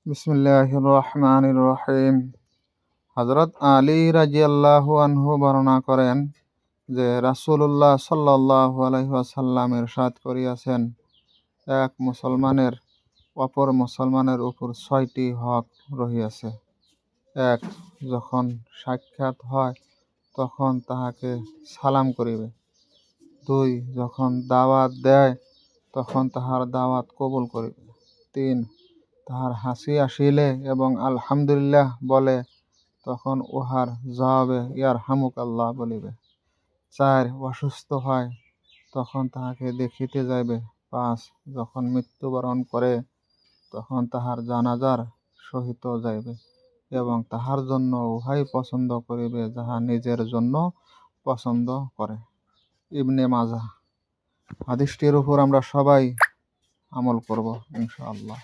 বিসমিল্লাহির রহমানির রহিম। হযরত আলী রাদিয়াল্লাহু আনহু বর্ণনা করেন যে রাসূলুল্লাহ সাল্লাল্লাহু আলাইহি ওয়াসাল্লাম ইরশাদ করিয়াছেন, এক মুসলমানের অপর মুসলমানের উপর ৬টি হক রহিয়াছে। ১. যখন সাক্ষাৎ হয় তখন তাহাকে সালাম করিবে। ২. যখন দাওয়াত দেয় তখন তাহার দাওয়াত কবুল করিবে। ৩. তাহার হাসি আসিলে এবং আলহামদুলিল্লাহ বলে তখন উহার জবাবে ইয়ারহামুকাল্লাহ বলিবে। ৪. অসুস্থ হয় তখন তাহাকে দেখিতে যাইবে। ৫. যখন মৃত্যুবরণ করে তখন তাহার জানাজার সহিত যাইবে এবং তাহার জন্য উহাই পছন্দ করিবে যাহা নিজের জন্য পছন্দ করে। ইবনে মাজাহ। হাদিসটির উপর আমরা সবাই আমল করব ইনশাআল্লাহ।